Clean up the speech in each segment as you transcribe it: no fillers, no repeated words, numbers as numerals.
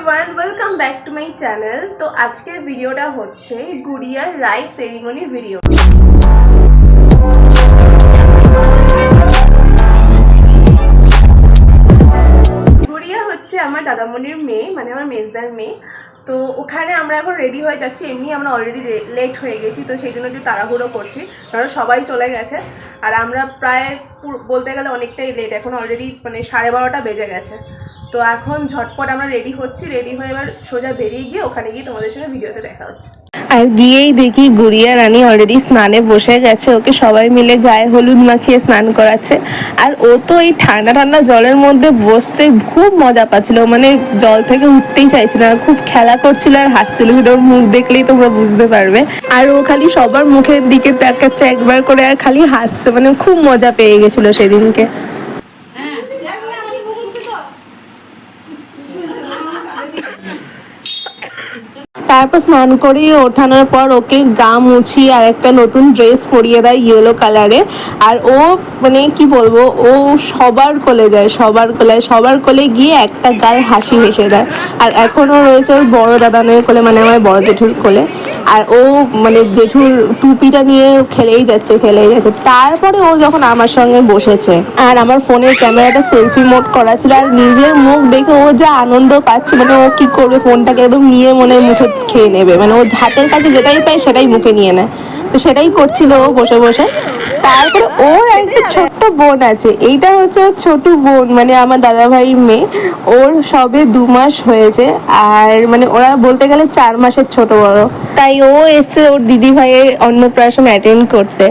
Everyone, welcome back to my channel. তো আজকের ভিডিওটা হচ্ছে গুড়িয়ার রাইস সেরিমনি ভিডিও। গুড়িয়া হচ্ছে আমার দাদামণির মেয়ে, মানে আমার মেজদার মেয়ে। তো ওখানে আমরা এখন রেডি হয়ে যাচ্ছি। এমনি আমরা অলরেডি লেট হয়ে গেছি, তো সেই জন্য একটু তাড়াহুড়ো করছি, কারণ সবাই চলে গেছে আর আমরা প্রায় বলতে গেলে অনেকটাই লেট। এখন অলরেডি মানে 12:30 বেজে গেছে। তো এখন ঝটপট আমরা রেডি হচ্ছি, রেডি হয়ে এবার সোজা বেরিয়ে গিয়ে ওখানে গিয়ে তোমাদের সঙ্গে ভিডিওতে দেখা হচ্ছে। আর গিয়েই দেখি গুড়িয়া রানী অলরেডি স্নানে বসে গেছে। ওকে সবাই মিলে গায়ে হলুদ মাখিয়ে স্নান করাচ্ছে। আর ও তো এই ঠান্ডা ঠান্ডা জলের মধ্যে বসতে খুব মজা পাচ্ছিল, মানে জল থেকে উঠতেই চাইছিল না, খুব খেলা করছিল আর হাসছিল। ওর মুখ দেখলেই তোমরা বুঝতে পারবে। আর ও খালি সবার মুখের দিকে তাকাচ্ছে একবার করে আর খালি হাসছে, মানে খুব মজা পেয়ে গেছিল সেদিনকে। তারপর স্নান করিয়ে ওঠানোর পর ওকে গা মুছি আর একটা নতুন ড্রেস পরিয়ে দেয় ইয়েলো কালারে। আর ও মানে কি বলবো, ও সবার কোলে গিয়ে একটা গাল হাসি হেসে দেয়। আর এখনও রয়েছে ওর বড় দাদানের কোলে, মানে আমার বড় জেঠুর কোলে। আর ও মানে জেঠুর টুপিটা নিয়ে খেলেই যাচ্ছে। তারপরে ও যখন আমার সঙ্গে বসেছে আর আমার ফোনের ক্যামেরাটা সেলফি মোড করা ছিল, আর নিজের মুখ দেখে ও যা আনন্দ পাচ্ছে, মানে ও কি করবে, ফোনটাকে একদম নিয়ে মনে মুখে খেয়ে নেবে। মানে ও হাতের কাছে যেটাই পায় সেটাই মুখে নিয়ে নেয়। তো সেটাই করছিল ও বসে বসে। তারপরে ওর একটা ছোট্ট বোন আছে, এইটা হচ্ছে ওর ছোট বোন, মানে আমার দাদা ভাইয়ের মেয়ে। ওর সবে 2 মাস হয়েছে, আর মানে ওরা বলতে গেলে 4 মাসের ছোট বড়। তাই ও এসছে ওর দিদি ভাইয়ের অন্নপ্রাশন অ্যাটেন্ড করতে।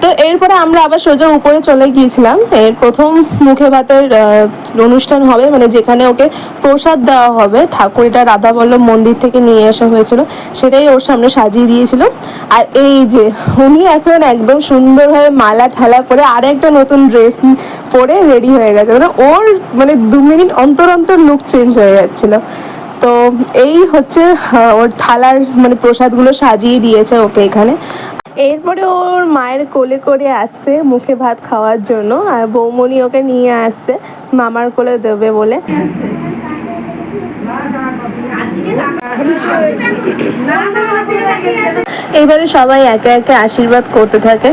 তো এরপরে আমরা আবার সোজা উপরে চলে গিয়েছিলাম। এর প্রথম মুখে ভাতের অনুষ্ঠান হবে, মানে যেখানে ওকে প্রসাদ দেওয়া হবে। ঠাকুর এটা রাধাবল্লভ মন্দির থেকে নিয়ে আসা হয়েছিল, সেটাই ওর সামনে সাজিয়ে দিয়েছিল। আর এই যে উনি এখন একদম সুন্দরভাবে মালা ঠালা পরে আর একটা নতুন ড্রেস পরে রেডি হয়ে গেছে, মানে ওর মানে 2 মিনিট অন্তর অন্তর লুক চেঞ্জ হয়ে যাচ্ছিল। তো এই হচ্ছে ওর থালার মানে প্রসাদগুলো সাজিয়ে দিয়েছে ওকে এখানে। এরপরে ওর মায়ের কোলে করে আসছে মুখে ভাত খাওয়ার জন্য, আর বৌমণি ওকে নিয়ে আসছে মামার কোলে দেবে বলে। এবারে সবাই একে একে আশীর্বাদ করতে থাকে।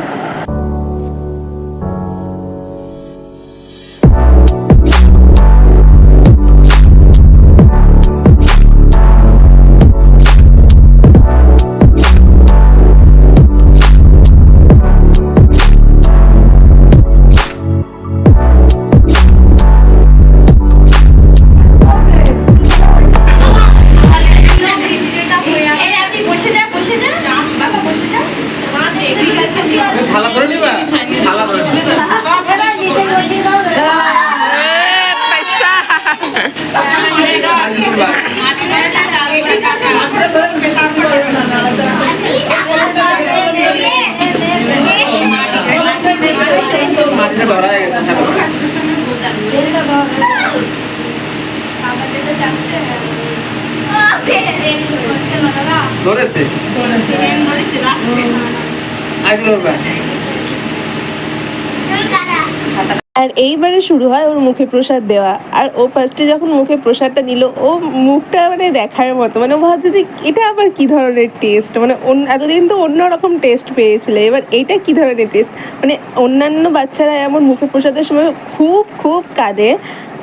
আর এইবারে শুরু হয় ওর মুখে প্রসাদ দেওয়া। আর ও ফার্স্টে যখন মুখে প্রসাদটা নিল, ও মুখটা মানে দেখার মতো, মানে ও ভাবছে যে এটা আবার কী ধরনের টেস্ট, মানে এতদিন তো অন্যরকম টেস্ট পেয়েছিল, এবার এইটা কী ধরনের টেস্ট। মানে অন্যান্য বাচ্চারা এমন মুখে প্রসাদের সময় খুব খুব কাঁদে,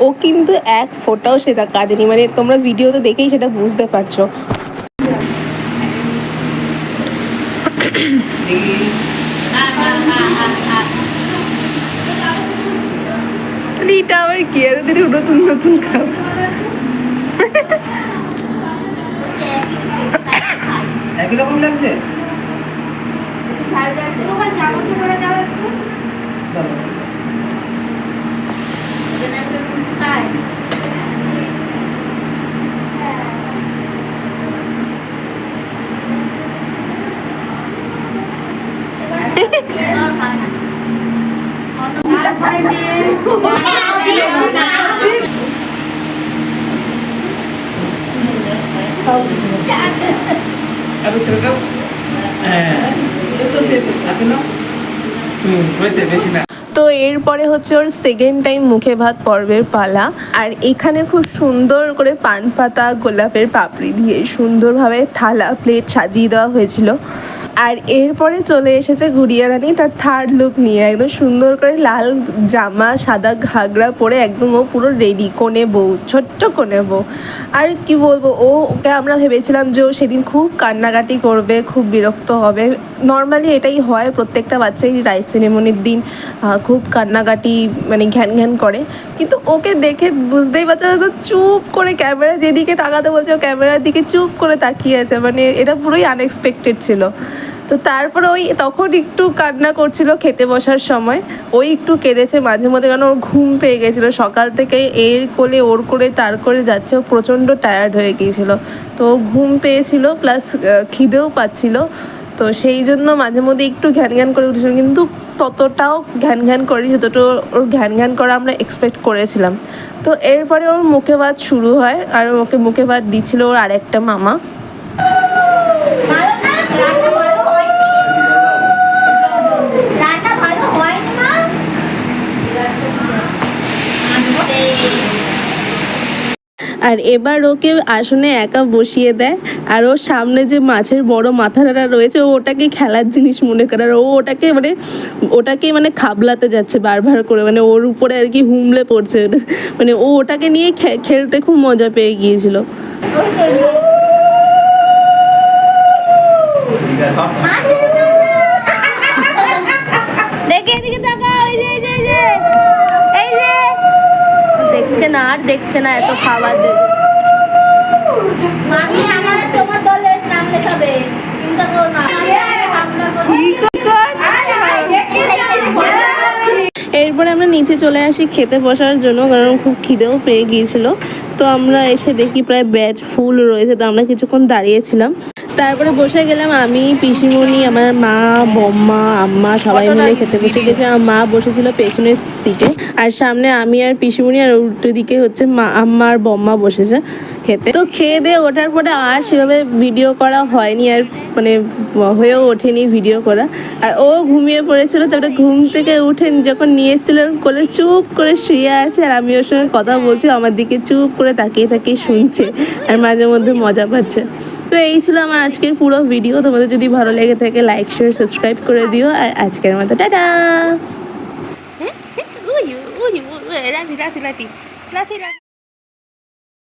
ও কিন্তু এক ফোঁটাও সেটা কাঁদেনি, মানে তোমরা ভিডিওতে দেখেই সেটা বুঝতে পারছো। এটা আবার কি এতদিন নতুন নতুন খাও। একই রকম লাগছে। তো তো এরপরে হচ্ছে ওর সেকেন্ড টাইম মুখে ভাত পর্বের পালা। আর এখানে খুব সুন্দর করে পান পাতা গোলাপের পাপড়ি দিয়ে সুন্দরভাবে থালা প্লেট সাজিয়ে দেওয়া হয়েছিল। আর এরপরে চলে এসেছে গুড়িয়া রানী তার থার্ড লুক নিয়ে, একদম সুন্দর করে লাল জামা সাদা ঘাগরা পরে একদম ও পুরো রেডি, কোণে বউ, ছোট্ট কোণে বউ। আর কি বলবো, ওকে আমরা ভেবেছিলাম যে ও সেদিন খুব কান্নাকাটি করবে, খুব বিরক্ত হবে। নর্মালি এটাই হয়, প্রত্যেকটা বাচ্চাই রাইস সেরেমনির দিন খুব কান্নাকাটি মানে ঘ্যান ঘ্যান করে। কিন্তু ওকে দেখে বুঝতেই পারছো, তো চুপ করে ক্যামেরা যেদিকে তাকাতে বলছে ও ক্যামেরার দিকে চুপ করে তাকিয়ে আছে, মানে এটা পুরোই আনএক্সপেক্টেড ছিল। তো তারপরে ওই তখন একটু কান্না করছিল খেতে বসার সময়, ওই একটু কেঁদেছে মাঝে মধ্যে, কারণ ওর ঘুম পেয়ে গেছিলো সকাল থেকে, এর কোলে ওর করে তার করে যাচ্ছে, ও প্রচণ্ড টায়ার্ড হয়ে গিয়েছিলো। তো ঘুম পেয়েছিল প্লাস খিদেও পাচ্ছিল, তো সেই জন্য মাঝে মধ্যে একটু ঘ্যান ঘ্যান করে উঠেছিল, কিন্তু ততটাও ঘ্যান ঘ্যান করেনি যতটা ওর ঘ্যান ঘ্যান করা আমরা এক্সপেক্ট করেছিলাম। তো এরপরে ওর মুখে ভাত শুরু হয়, আর ওকে মুখে ভাত দিচ্ছিল ওর আরেকটা মামা। আর এবার ওকে আসনে একা বসিয়ে দেয়, আর ওর সামনে যে মাছের বড় মাথাটা রয়েছে ওটাকে খেলার জিনিস মনে করে, আর ও ওটাকে মানে খাবলাতে যাচ্ছে বারবার করে, মানে ওর উপরে আর কি হুমলে পড়ছে, মানে ও ওটাকে নিয়ে খেলতে খুব মজা পেয়ে গিয়েছিল। দেখছে না আর দেখছে না এত খাবার দেবে। এরপরে আমরা নিচে চলে আসি খেতে বসার জন্য, কারণ খুব খিদেও পেয়ে গিয়েছিল। তো আমরা এসে দেখি প্রায় ব্যাচ ফুল রয়েছে, তো আমরা কিছুক্ষণ দাঁড়িয়েছিলাম। তারপরে বসে গেলাম আমি, পিসিমণি, আমার মা, বম্মা, আম্মা সবাই মিলে খেতে বসে গেছে। আমার মা বসেছিল পেছনের সিটে, আর সামনে আমি আর পিসিমণি, আর উল্টো দিকে হচ্ছে মা, আম্মা আর বম্মা বসেছে খেতে। তো খেয়ে দিয়ে ওঠার পরে আর সেভাবে ভিডিও করা হয়নি, আর মানে হয়েও ওঠেনি ভিডিও করা। আর ও ঘুমিয়ে পড়েছিল, তারপরে ঘুম থেকে উঠে যখন নিয়ে এসেছিলাম কোলে চুপ করে শুয়ে আছে, আর আমি ওর সঙ্গে কথা বলছি, আমার দিকে চুপ করে তাকিয়ে তাকিয়ে শুনছে, আর মাঝে মধ্যে মজা পাচ্ছে। তো এই ছিল আমার আজকের পুরো ভিডিও। তোমাদের যদি ভালো লেগে থাকে লাইক শেয়ার সাবস্ক্রাইব করে দিও, আর আজকের মতো টাটা।